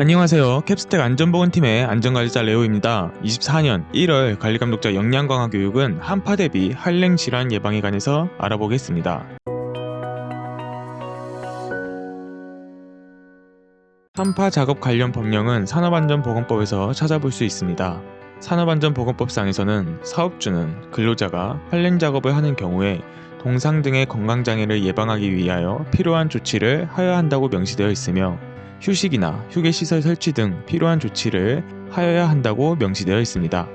안녕하세요. 캡스텍 안전보건팀의 안전관리자 레오입니다. 24년 1월 관리감독자 역량강화 교육은 한파 대비 한랭 질환 예방에 관해서 알아보겠습니다. 한파 작업 관련 법령은 산업안전보건법에서 찾아볼 수 있습니다. 산업안전보건법상에서는 사업주는 근로자가 한랭 작업을 하는 경우에 동상 등의 건강장애를 예방하기 위하여 필요한 조치를 하여야 한다고 명시되어 있으며 휴식이나 휴게시설 설치 등 필요한 조치를 하여야 한다고 명시되어 있습니다.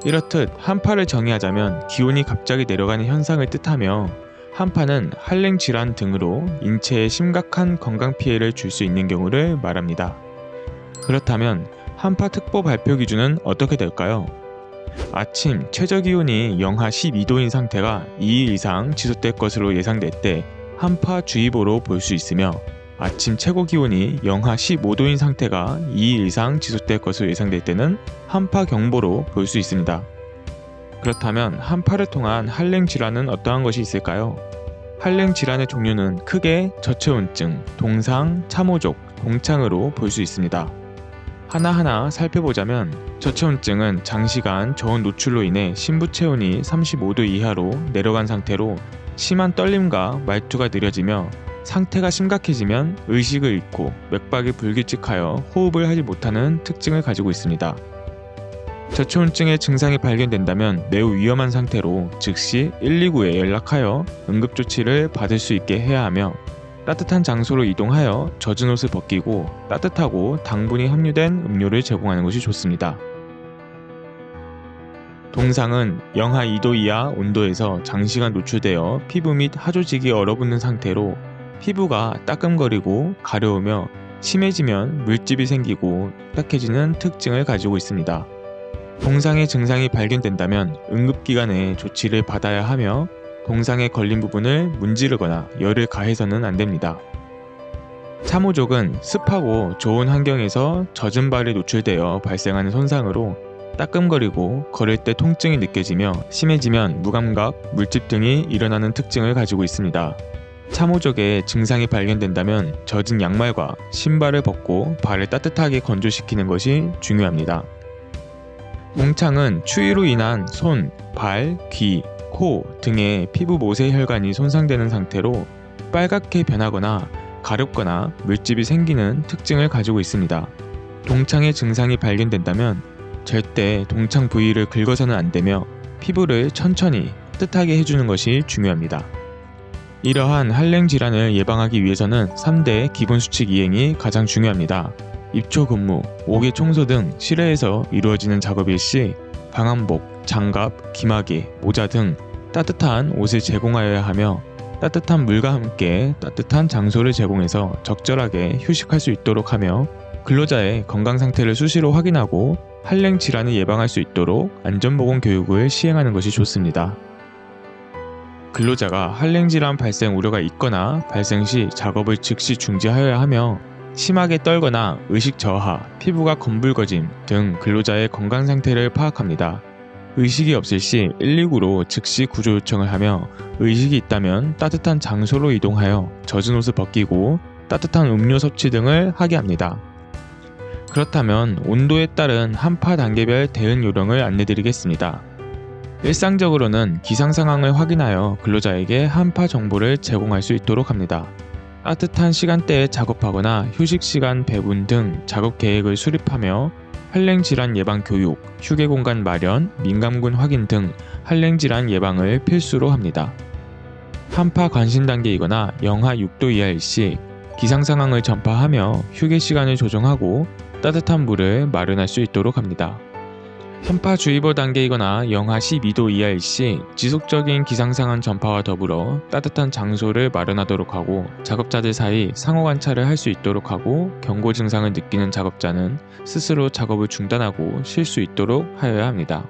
이렇듯 한파를 정의하자면 기온이 갑자기 내려가는 현상을 뜻하며 한파는 한랭 질환 등으로 인체에 심각한 건강 피해를 줄 수 있는 경우를 말합니다. 그렇다면 한파특보 발표 기준은 어떻게 될까요? 아침 최저기온이 영하 12도인 상태가 2일 이상 지속될 것으로 예상될 때 한파주의보로 볼 수 있으며 아침 최고기온이 영하 15도인 상태가 2일 이상 지속될 것으로 예상될 때는 한파경보로 볼 수 있습니다. 그렇다면 한파를 통한 한랭 질환은 어떠한 것이 있을까요? 한랭 질환의 종류는 크게 저체온증, 동상, 참호족, 동창으로 볼 수 있습니다. 하나하나 살펴보자면 저체온증은 장시간 저온 노출로 인해 신부체온이 35도 이하로 내려간 상태로 심한 떨림과 말투가 느려지며 상태가 심각해지면 의식을 잃고 맥박이 불규칙하여 호흡을 하지 못하는 특징을 가지고 있습니다. 저체온증의 증상이 발견된다면 매우 위험한 상태로 즉시 119에 연락하여 응급조치를 받을 수 있게 해야 하며 따뜻한 장소로 이동하여 젖은 옷을 벗기고 따뜻하고 당분이 함유된 음료를 제공하는 것이 좋습니다. 동상은 영하 2도 이하 온도에서 장시간 노출되어 피부 및 하조직이 얼어붙는 상태로 피부가 따끔거리고 가려우며 심해지면 물집이 생기고 딱딱해지는 특징을 가지고 있습니다. 동상의 증상이 발견된다면 응급기관에 조치를 받아야 하며 동상에 걸린 부분을 문지르거나 열을 가해서는 안됩니다. 참호족은 습하고 좋은 환경에서 젖은 발이 노출되어 발생하는 손상으로 따끔거리고 걸을 때 통증이 느껴지며 심해지면 무감각, 물집 등이 일어나는 특징을 가지고 있습니다. 참호족의 증상이 발견된다면 젖은 양말과 신발을 벗고 발을 따뜻하게 건조시키는 것이 중요합니다. 동창은 추위로 인한 손, 발, 귀, 코 등의 피부 모세 혈관이 손상되는 상태로 빨갛게 변하거나 가렵거나 물집이 생기는 특징을 가지고 있습니다. 동창의 증상이 발견된다면 절대 동창 부위를 긁어서는 안되며 피부를 천천히 따뜻하게 해주는 것이 중요합니다. 이러한 한랭 질환을 예방하기 위해서는 3대 기본수칙 이행이 가장 중요합니다. 입초 근무, 옥외 청소 등 실외에서 이루어지는 작업일 시 방한복, 장갑, 기마개, 모자 등 따뜻한 옷을 제공하여야 하며 따뜻한 물과 함께 따뜻한 장소를 제공해서 적절하게 휴식할 수 있도록 하며 근로자의 건강 상태를 수시로 확인하고 한랭 질환을 예방할 수 있도록 안전보건 교육을 시행하는 것이 좋습니다. 근로자가 한랭 질환 발생 우려가 있거나 발생 시 작업을 즉시 중지하여야 하며 심하게 떨거나 의식 저하, 피부가 검붉어짐 등 근로자의 건강 상태를 파악합니다. 의식이 없을 시 119로 즉시 구조 요청을 하며 의식이 있다면 따뜻한 장소로 이동하여 젖은 옷을 벗기고 따뜻한 음료 섭취 등을 하게 합니다. 그렇다면 온도에 따른 한파 단계별 대응 요령을 안내드리겠습니다. 일상적으로는 기상 상황을 확인하여 근로자에게 한파 정보를 제공할 수 있도록 합니다. 따뜻한 시간대에 작업하거나 휴식 시간 배분 등 작업 계획을 수립하며 한랭 질환 예방 교육, 휴게 공간 마련, 민감군 확인 등 한랭 질환 예방을 필수로 합니다. 한파 관신 단계이거나 영하 6도 이하일 시 기상 상황을 전파하며 휴게 시간을 조정하고 따뜻한 물을 마련할 수 있도록 합니다. 한파주의보 단계이거나 영하 12도 이하일 시 지속적인 기상상황 전파와 더불어 따뜻한 장소를 마련하도록 하고 작업자들 사이 상호 관찰을 할 수 있도록 하고 경고 증상을 느끼는 작업자는 스스로 작업을 중단하고 쉴 수 있도록 하여야 합니다.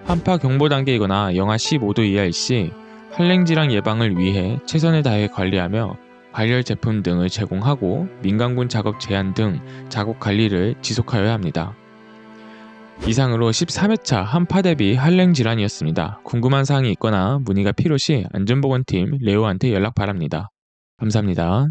한파 경보 단계이거나 영하 15도 이하일 시 한랭 질환 예방을 위해 최선을 다해 관리하며 발열 제품 등을 제공하고 민간군 작업 제한 등 작업 관리를 지속하여야 합니다. 이상으로 13회차 한파 대비 한랭 질환이었습니다. 궁금한 사항이 있거나 문의가 필요시 안전보건팀 레오한테 연락 바랍니다. 감사합니다.